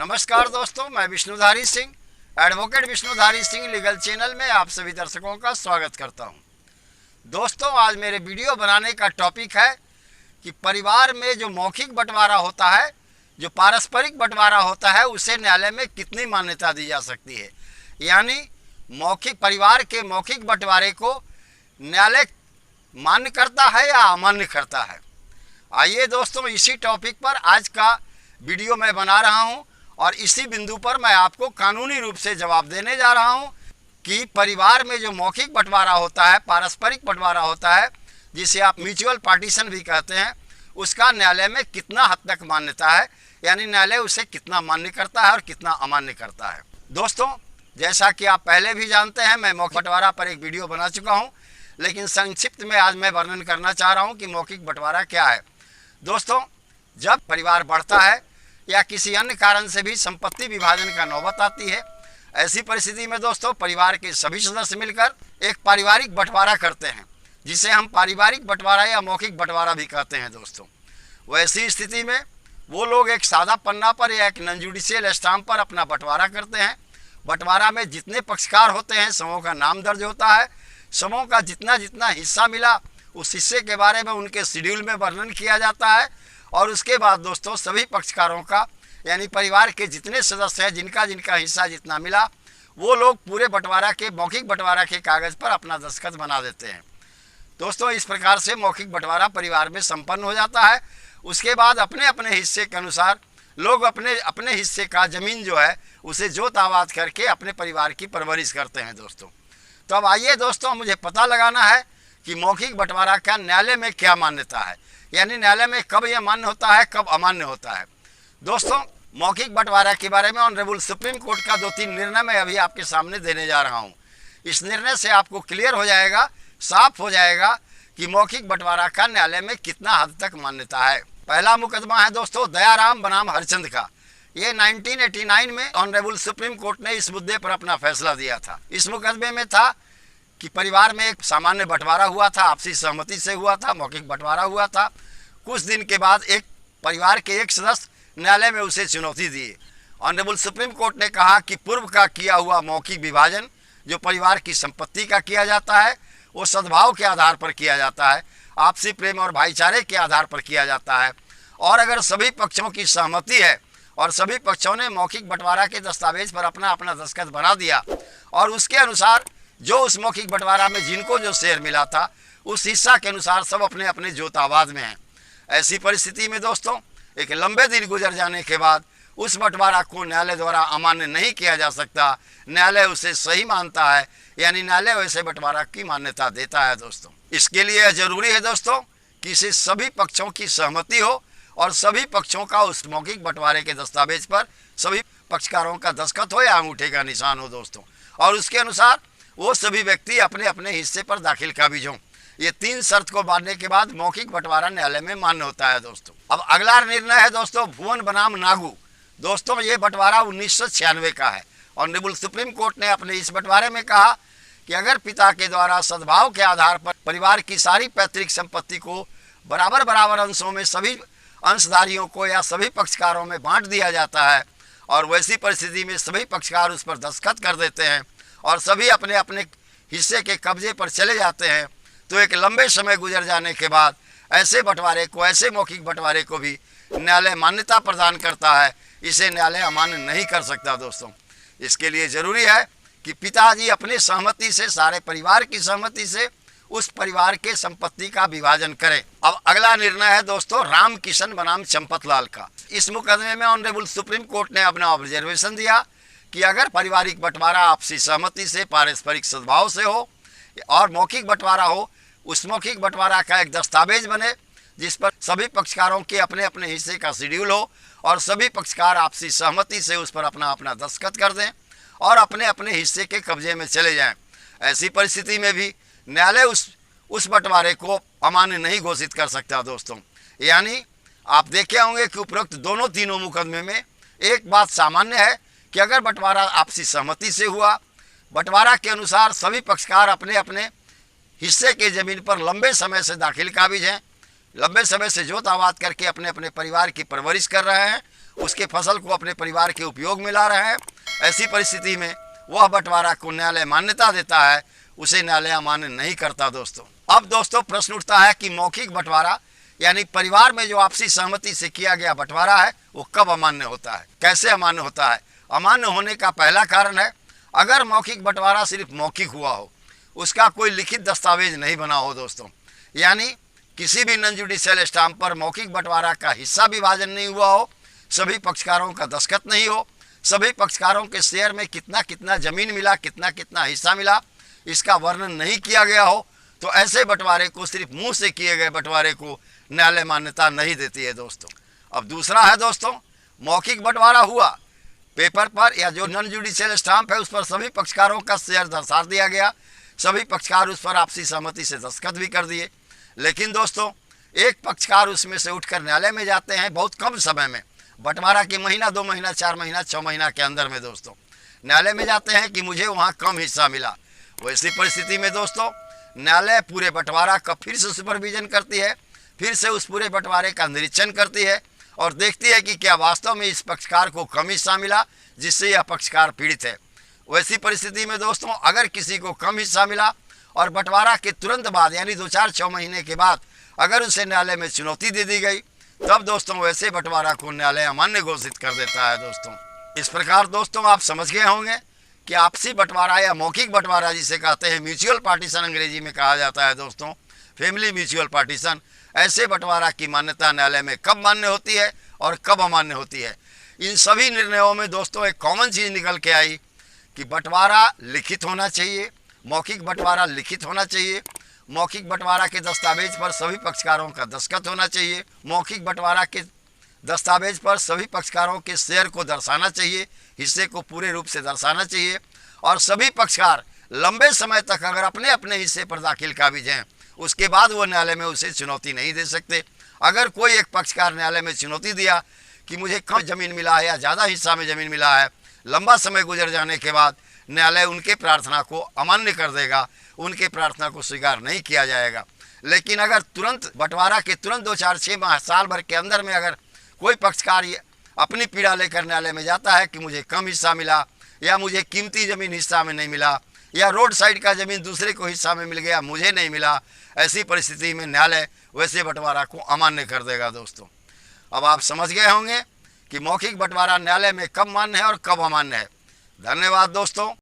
नमस्कार दोस्तों, मैं Vishnudhari Singh, advocate Vishnudhari Singh legal channel में आप सभी दर्शकों का स्वागत करता हूं। दोस्तों, आज मेरे वीडियो बनाने का टॉपिक है कि परिवार में जो मौखिक बंटवारा होता है, जो पारस्परिक बंटवारा होता है, उसे न्यायालय में कितनी मान्यता दी जा सकती है। यानी मौखिक परिवार के मौखिक बंटवारे को न्यायालय मान्य करता है या अमान्य करता है। आइए दोस्तों, इसी टॉपिक पर आज का वीडियो मैं बना रहा हूं और इसी बिंदु पर मैं आपको कानूनी रूप से जवाब देने जा रहा हूं कि परिवार में जो मौखिक बंटवारा होता है, पारस्परिक बंटवारा होता है, जिसे आप म्यूचुअल पार्टीशन भी कहते हैं, उसका न्यायालय में कितना हद तक मान्यता है, यानी न्यायालय उसे कितना मान्य करता है और कितना अमान्य करता है। दोस्तों, जैसा कि आप पहले भी जानते हैं, मैं मौखिक बंटवारा पर एक वीडियो बना चुका हूँ, लेकिन संक्षिप्त में आज मैं वर्णन करना चाह रहा हूँ कि मौखिक बंटवारा क्या है। दोस्तों, जब परिवार बढ़ता है या किसी अन्य कारण से भी संपत्ति विभाजन का नौबत आती है, ऐसी परिस्थिति में दोस्तों परिवार के सभी सदस्य मिलकर एक पारिवारिक बंटवारा करते हैं, जिसे हम पारिवारिक बंटवारा या मौखिक बंटवारा भी कहते हैं। दोस्तों, वैसी स्थिति में वो लोग एक सादा पन्ना पर या एक नॉन जुडिशियल स्टाम्प पर अपना बंटवारा करते हैं। बंटवारा में जितने पक्षकार होते हैं, सबों का नाम दर्ज होता है। सबों का जितना जितना हिस्सा मिला, उस हिस्से के बारे में उनके शेड्यूल में वर्णन किया जाता है। और उसके बाद दोस्तों सभी पक्षकारों का, यानी परिवार के जितने सदस्य हैं, जिनका जिनका हिस्सा जितना मिला, वो लोग पूरे बंटवारा के, मौखिक बंटवारा के कागज़ पर अपना दस्तखत बना देते हैं। दोस्तों, इस प्रकार से मौखिक बंटवारा परिवार में संपन्न हो जाता है। उसके बाद अपने अपने हिस्से के अनुसार लोग अपने अपने हिस्से का ज़मीन जो है उसे जोत आबाद करके अपने परिवार की परवरिश करते हैं। दोस्तों, तो अब आइए दोस्तों, मुझे पता लगाना है कि मौखिक बंटवारा का न्यायालय में क्या मान्यता है, यानी न्यायालय में कब यह मान्य होता है, कब अमान्य होता है। दोस्तों, मौखिक बंटवारा के बारे में ऑनरेबल सुप्रीम कोर्ट का 2-3 निर्णय मैं अभी आपके सामने देने जा रहा हूं। इस निर्णय से आपको क्लियर हो जाएगा, साफ हो जाएगा कि मौखिक बंटवारा का न्यायालय में कितना हद तक मान्यता है। पहला मुकदमा है दोस्तों दयाराम बनाम हरचंद का। ये 1989 में ऑनरेबल सुप्रीम कोर्ट ने इस मुद्दे पर अपना फैसला दिया था। इस मुकदमे में था कि परिवार में एक सामान्य बंटवारा हुआ था, आपसी सहमति से हुआ था, मौखिक बंटवारा हुआ था। कुछ दिन के बाद एक परिवार के एक सदस्य न्यायालय में उसे चुनौती दी। ऑनरेबल सुप्रीम कोर्ट ने कहा कि पूर्व का किया हुआ मौखिक विभाजन जो परिवार की संपत्ति का किया जाता है, वो सद्भाव के आधार पर किया जाता है, आपसी प्रेम और भाईचारे के आधार पर किया जाता है। और अगर सभी पक्षों की सहमति है और सभी पक्षों ने मौखिक बंटवारा के दस्तावेज पर अपना अपना दस्तखत बना दिया और उसके अनुसार जो उस मौखिक बंटवारा में जिनको जो शेयर मिला था, उस हिस्सा के अनुसार सब अपने अपने जोत आबाद में हैं। ऐसी परिस्थिति में दोस्तों एक लंबे दिन गुजर जाने के बाद उस बंटवारा को न्यायालय द्वारा अमान्य नहीं किया जा सकता। न्यायालय उसे सही मानता है, यानी न्यायालय वैसे बंटवारा की मान्यता देता है। दोस्तों, इसके लिए जरूरी है दोस्तों कि इसे सभी पक्षों की सहमति हो और सभी पक्षों का उस मौखिक बंटवारे के दस्तावेज पर सभी पक्षकारों का दस्तखत हो या अंगूठे का निशान हो दोस्तों, और उसके अनुसार वो सभी व्यक्ति अपने अपने हिस्से पर दाखिल काबिज हों। ये 3 शर्त को मानने के बाद मौखिक बंटवारा न्यायालय में मान्य होता है। दोस्तों, अब अगला निर्णय है दोस्तों भुवन बनाम नागू। दोस्तों, ये बंटवारा 1996 का है। ऑनरेबल सुप्रीम कोर्ट ने अपने इस बंटवारे में कहा कि अगर पिता के द्वारा सद्भाव के आधार पर परिवार की सारी पैतृक संपत्ति को बराबर बराबर अंशों में सभी अंशधारियों को या सभी पक्षकारों में बांट दिया जाता है और वैसी परिस्थिति में सभी पक्षकार उस पर दस्तखत कर देते हैं और सभी अपने अपने हिस्से के कब्जे पर चले जाते हैं, तो एक लंबे समय गुजर जाने के बाद ऐसे बंटवारे को, ऐसे मौखिक बंटवारे को भी न्यायालय मान्यता प्रदान करता है। इसे न्यायालय अमान्य नहीं कर सकता। दोस्तों, इसके लिए जरूरी है कि पिताजी अपनी सहमति से, सारे परिवार की सहमति से उस परिवार के संपत्ति का विभाजन करें। अब अगला निर्णय है दोस्तों राम किशन बनाम चंपतलाल का। इस मुकदमे में ऑनरेबल सुप्रीम कोर्ट ने अपना ऑब्जर्वेशन दिया कि अगर पारिवारिक बंटवारा आपसी सहमति से, पारस्परिक सद्भाव से हो और मौखिक बंटवारा हो, उस मौखिक बंटवारा का एक दस्तावेज बने जिस पर सभी पक्षकारों के अपने अपने हिस्से का शेड्यूल हो और सभी पक्षकार आपसी सहमति से उस पर अपना अपना दस्तखत कर दें और अपने अपने हिस्से के कब्जे में चले जाएं। ऐसी परिस्थिति में भी न्यायालय उस बंटवारे को अमान्य नहीं घोषित कर सकता। दोस्तों, यानी आप देखे होंगे कि उपरोक्त दोनों तीनों मुकदमे में एक बात सामान्य है कि अगर बंटवारा आपसी सहमति से हुआ, बंटवारा के अनुसार सभी पक्षकार अपने अपने हिस्से के ज़मीन पर लंबे समय से दाखिल काबिज हैं, लंबे समय से जोत आबाद करके अपने अपने परिवार की परवरिश कर रहे हैं उसके फसल को अपने परिवार के उपयोग में ला रहे हैं। ऐसी परिस्थिति में वह बंटवारा को न्यायालय मान्यता देता है, उसे न्यायालय अमान्य नहीं करता दोस्तों। अब दोस्तों प्रश्न उठता है कि मौखिक बंटवारा यानी परिवार में जो आपसी सहमति से किया गया बंटवारा है वो कब अमान्य होता है, कैसे अमान्य होता है। अमान्य होने का पहला कारण है अगर मौखिक बंटवारा सिर्फ मौखिक हुआ हो, उसका कोई लिखित दस्तावेज नहीं बना हो दोस्तों, यानी किसी भी नॉन जुडिशियल स्टाम्प पर मौखिक बंटवारा का हिस्सा विभाजन नहीं हुआ हो, सभी पक्षकारों का दस्तखत नहीं हो, सभी पक्षकारों के शेयर में कितना कितना जमीन मिला, कितना कितना हिस्सा मिला, इसका वर्णन नहीं किया गया हो, तो ऐसे बंटवारे को, सिर्फ मुंह से किए गए बंटवारे को न्यायालय मान्यता नहीं देती है दोस्तों। अब दूसरा है दोस्तों, मौखिक बंटवारा हुआ, पेपर पर या जो नॉन जुडिशियल स्टाम्प है उस पर सभी पक्षकारों का शेयर दर्शा दिया गया, सभी पक्षकार उस पर आपसी सहमति से दस्तखत भी कर दिए, लेकिन दोस्तों एक पक्षकार उसमें से उठकर न्यायालय में जाते हैं बहुत कम समय में, बंटवारा के महीना, 2 महीना, 4 महीना, 6 महीना के अंदर में दोस्तों न्यायालय में जाते हैं कि मुझे वहाँ कम हिस्सा मिला। वैसी परिस्थिति में दोस्तों न्यायालय पूरे बंटवारा का फिर से सुपरविजन करती है, फिर से उस पूरे बंटवारे का निरीक्षण करती है और देखती है कि क्या वास्तव में इस पक्षकार को कम हिस्सा मिला जिससे यह पक्षकार पीड़ित है। वैसी परिस्थिति में दोस्तों अगर किसी को कम हिस्सा मिला और बंटवारा के तुरंत बाद यानी 2, 4, 6 महीने के बाद अगर उसे न्यायालय में चुनौती दे दी गई, तब दोस्तों वैसे बंटवारा को न्यायालय अमान्य घोषित कर देता है दोस्तों। इस प्रकार दोस्तों आप समझ गए होंगे कि आपसी बंटवारा या मौखिक बंटवारा जिसे कहते हैं म्यूचुअल पार्टीशन अंग्रेजी में कहा जाता है दोस्तों, फैमिली म्यूचुअल पार्टीशन, ऐसे बंटवारा की मान्यता न्यायालय में कब मान्य होती है और कब अमान्य होती है। इन सभी निर्णयों में दोस्तों एक कॉमन चीज़ निकल के आई कि बंटवारा लिखित होना चाहिए, मौखिक बंटवारा लिखित होना चाहिए, मौखिक बंटवारा के दस्तावेज पर सभी पक्षकारों का दस्तखत होना चाहिए, मौखिक बंटवारा के दस्तावेज पर सभी पक्षकारों के शेयर को दर्शाना चाहिए, हिस्से को पूरे रूप से दर्शाना चाहिए और सभी पक्षकार लंबे समय तक अगर अपने अपने हिस्से पर दाखिल काबिज हैं उसके बाद वो न्यायालय में उसे चुनौती नहीं दे सकते। अगर कोई एक पक्षकार न्यायालय में चुनौती दिया कि मुझे कम ज़मीन मिला है या ज़्यादा हिस्सा में ज़मीन मिला है, लंबा समय गुजर जाने के बाद न्यायालय उनके प्रार्थना को अमान्य कर देगा, उनके प्रार्थना को स्वीकार नहीं किया जाएगा। लेकिन अगर तुरंत बंटवारा के तुरंत 2, 4, 6 माह, साल भर के अंदर में अगर कोई पक्षकार अपनी पीड़ा लेकर न्यायालय में जाता है कि मुझे कम हिस्सा मिला या मुझे कीमती ज़मीन हिस्सा में नहीं मिला या रोड साइड का ज़मीन दूसरे को हिस्सा में मिल गया, मुझे नहीं मिला, ऐसी परिस्थिति में न्यायालय वैसे बंटवारा को अमान्य कर देगा दोस्तों। अब आप समझ गए होंगे कि मौखिक बंटवारा न्यायालय में कब मान्य है और कब अमान्य है। धन्यवाद दोस्तों।